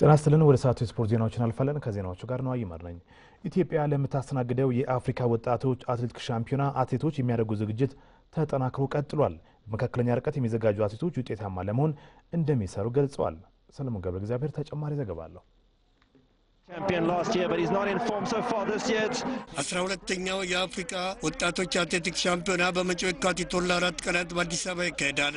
ጤና ይስጥልን ወደ ሰዓቱ ስፖርት ዜናዎችን አልፈለን ከዜናዎቹ ጋር ነው አይመር ነኝ። ኢትዮጵያ ለምታስተናግደው የአፍሪካ ወጣቶች አትሌቲክስ ሻምፒዮና አትሌቶች የሚያደርጉ ዝግጅት ተጠናክሮ ቀጥሏል። በመካከለኛ ርቀት የሚዘጋጁ አትሌቶች ውጤታማ ለመሆን እንደሚሰሩ ገልጸዋል። ሰለሞን ገብረ እግዚአብሔር ተጨማሪ ዘገባ አለው። Champion last year, but he's not in form so far this year. 12ኛው የአፍሪካ ወጣቶች አትሌቲክስ ሻምፒዮና በመጪው የካቲት 4 ቀናት በአዲስ አበባ ይካሄዳል።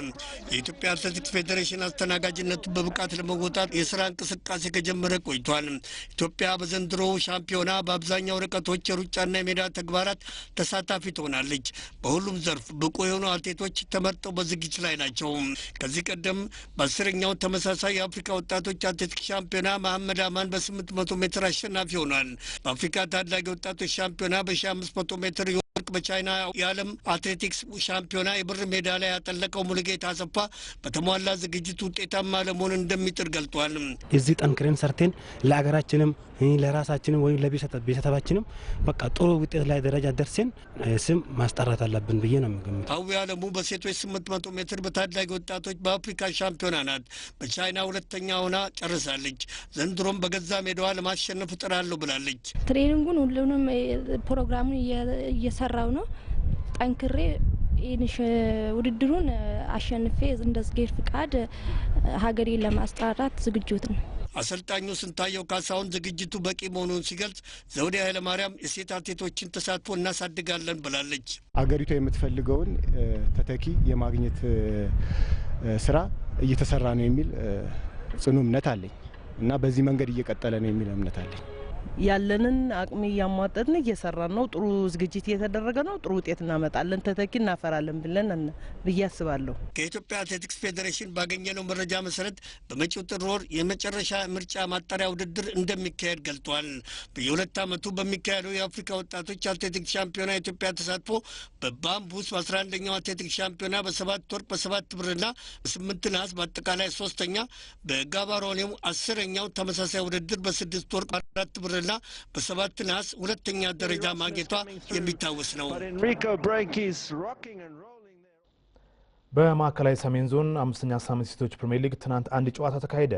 የኢትዮጵያ አትሌቲክስ ፌዴሬሽን አስተናጋጅነቱን በብቃት ለመወጣት የሥራ እንቅስቃሴ ከጀመረ ቆይቷል። ኢትዮጵያ በዘንድሮ ሻምፒዮና በአብዛኛው ርቀቶች የሩጫና የሜዳ ተግባራት ተሳታፊ ትሆናለች። በሁሉም ዘርፍ ብቁ የሆኑ አትሌቶች ተመርጠው በዝግጅት ላይ ናቸው። ከዚህ ቀደም በ10ኛው ተመሳሳይ የአፍሪካ ወጣቶች አትሌቲክስ ሻምፒዮና መሐመድ አማን በ800 ሜትር አሸናፊ ሆኗል። በአፍሪካ ታዳጊ ወጣቶች ሻምፒዮና በ1500 ሜትር የወርቅ በቻይና የዓለም አትሌቲክስ ሻምፒዮና የብር ሜዳሊያ ያጠለቀው ሙሉጌታ አሰፋ በተሟላ ዝግጅት ውጤታማ ለመሆን እንደሚጥር ገልጧል። እዚህ ጠንክረን ሰርተን ለአገራችንም ለራሳችንም ወይ ለቤተሰባችንም በቃ ጥሩ ውጤት ላይ ደረጃ ደርሰን ስም ማስጠራት አለብን ብዬ ነው የምገምተው። አዊ ዓለሙ በሴቶች 800 ሜትር በታዳጊ ወጣቶች በአፍሪካ ሻምፒዮና ናት። በቻይና ሁለተኛ ሆና ጨርሳለች። ዘንድሮም በገዛ ሜዳዋ ለማሸነፍ እጥራለሁ ብላለች። ትሬኒንጉን ሁሉንም ፕሮግራሙን እየሰራው ነው። ጠንክሬ ውድድሩን አሸንፌ እንደዝጌር ፍቃድ ሀገሬን ለማስጠራት ዝግጁት ነው። አሰልጣኙ ስንታየው ካሳሁን ዝግጅቱ በቂ መሆኑን ሲገልጽ ዘውዴ ኃይለ ማርያም የሴት አትሌቶችን ተሳትፎ እናሳድጋለን ብላለች። አገሪቷ የምትፈልገውን ተተኪ የማግኘት ስራ እየተሰራ ነው የሚል ጽኑ እምነት አለኝ እና በዚህ መንገድ እየቀጠለ ነው የሚል እምነት አለኝ። ያለንን አቅም ያሟጠጥን እየሰራን ነው። ጥሩ ዝግጅት እየተደረገ ነው። ጥሩ ውጤት እናመጣለን፣ ተተኪ እናፈራለን ብለን ብያስባለሁ። ከኢትዮጵያ አትሌቲክስ ፌዴሬሽን ባገኘነው መረጃ መሰረት በመጪው ጥር ወር የመጨረሻ ምርጫ ማጣሪያ ውድድር እንደሚካሄድ ገልጧል። በየሁለት ዓመቱ በሚካሄደው የአፍሪካ ወጣቶች አትሌቲክስ ሻምፒዮና ኢትዮጵያ ተሳትፎ በባምቡስ በ11ኛው አትሌቲክስ ሻምፒዮና በ7 ወርቅ በ7 ብርና በ8 ነሐስ በአጠቃላይ 3ኛ በጋባሮኔው 10ኛው ተመሳሳይ ውድድር በ6 ወርቅ 4 ብር በ7 ነሐስ ሁለተኛ ደረጃ ማግኘቷ የሚታወስ ነው። በማዕከላዊ ሰሜን ዞን 5ኛ ሳምንት ሴቶች ፕሪሚየር ሊግ ትናንት አንድ ጨዋታ ተካሄደ።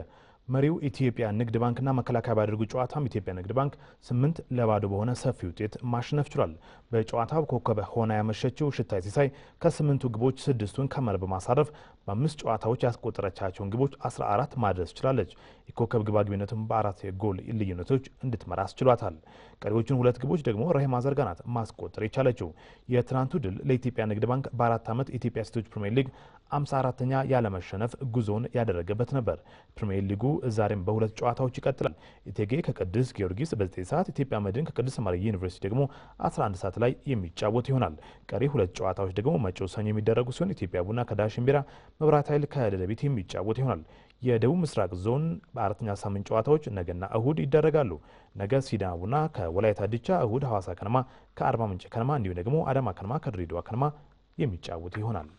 መሪው ኢትዮጵያ ንግድ ባንክና መከላከያ ባደረጉ ጨዋታም ኢትዮጵያ ንግድ ባንክ 8-0 በሆነ ሰፊ ውጤት ማሸነፍ ችሏል። በጨዋታው ኮከብ ሆና ያመሸችው ሽታይ ሲሳይ ከ8ቱ ግቦች 6ቱን ከመረብ በማሳረፍ በ5 ጨዋታዎች ያስቆጠረቻቸውን ግቦች 14 ማድረስ ችላለች። የኮከብ ግባግቢነቱን በ4 የጎል ልዩነቶች እንድትመራ አስችሏታል። ቀሪዎቹን 2 ግቦች ደግሞ ረሂማ ዘርጋናት ማስቆጠር የቻለችው። የትናንቱ ድል ለኢትዮጵያ ንግድ ባንክ በ4 ዓመት ኢትዮጵያ ሴቶች ፕሪሚየር ሊግ 54ኛ ያለመሸነፍ ጉዞውን ያደረገበት ነበር። ፕሪሚየር ሊጉ ዛሬም በ2 ጨዋታዎች ይቀጥላል። ኢቴጌ ከቅዱስ ጊዮርጊስ በ9 ሰዓት፣ ኢትዮጵያ መድን ከቅዱስ ማርያም ዩኒቨርሲቲ ደግሞ 11 ሰዓት ላይ የሚጫወት ይሆናል። ቀሪ 2 ጨዋታዎች ደግሞ መጪው ሰኞ የሚደረጉ ሲሆን ኢትዮጵያ ቡና ከዳሽን ቢራ፣ መብራት ኃይል ከደደቢት የሚጫወት ይሆናል። የደቡብ ምስራቅ ዞን በ4ኛ ሳምንት ጨዋታዎች ነገና እሁድ ይደረጋሉ። ነገ ሲዳማ ቡና ከወላይታ ድቻ፣ እሁድ ሐዋሳ ከነማ ከአርባ ምንጭ ከነማ እንዲሁም ደግሞ አዳማ ከነማ ከድሬዳዋ ከነማ የሚጫወት ይሆናል።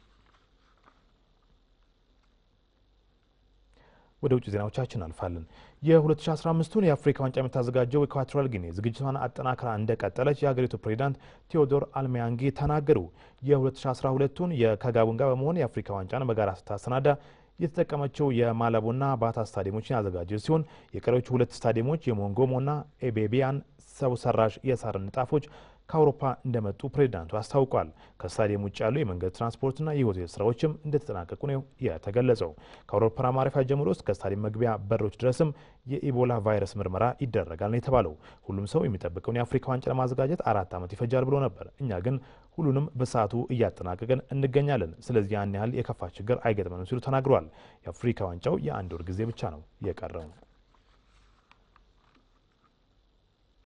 ወደ ውጭ ዜናዎቻችን አልፋለን። የ2015ቱን የአፍሪካ ዋንጫ የምታዘጋጀው ኢኳቶሪያል ጊኒ ዝግጅቷን አጠናክራ እንደቀጠለች የሀገሪቱ ፕሬዝዳንት ቴዎዶር አልሜያንጌ ተናገሩ። የ2012ቱን ከጋቦን ጋር በመሆን የአፍሪካ ዋንጫን በጋራ ስታሰናዳ የተጠቀመችው የማላቦና ባታ ስታዲየሞችን ያዘጋጀ ሲሆን የቀሪዎቹ 2 ስታዲየሞች የሞንጎሞና ኤቤቢያን ሰው ሰራሽ የሳር ንጣፎች ከአውሮፓ እንደመጡ ፕሬዝዳንቱ አስታውቋል። ከስታዲየም ውጭ ያሉ የመንገድ ትራንስፖርትና የሆቴል ስራዎችም እንደተጠናቀቁ ነው የተገለጸው። ከአውሮፕላን ማረፊያ ጀምሮ እስከ ስታዲየም መግቢያ በሮች ድረስም የኢቦላ ቫይረስ ምርመራ ይደረጋል ነው የተባለው። ሁሉም ሰው የሚጠብቀውን የአፍሪካ ዋንጫ ለማዘጋጀት 4 ዓመት ይፈጃል ብሎ ነበር። እኛ ግን ሁሉንም በሰዓቱ እያጠናቀቅን እንገኛለን። ስለዚህ ያን ያህል የከፋ ችግር አይገጥመንም ሲሉ ተናግረዋል። የአፍሪካ ዋንጫው የ1 ወር ጊዜ ብቻ ነው የቀረው።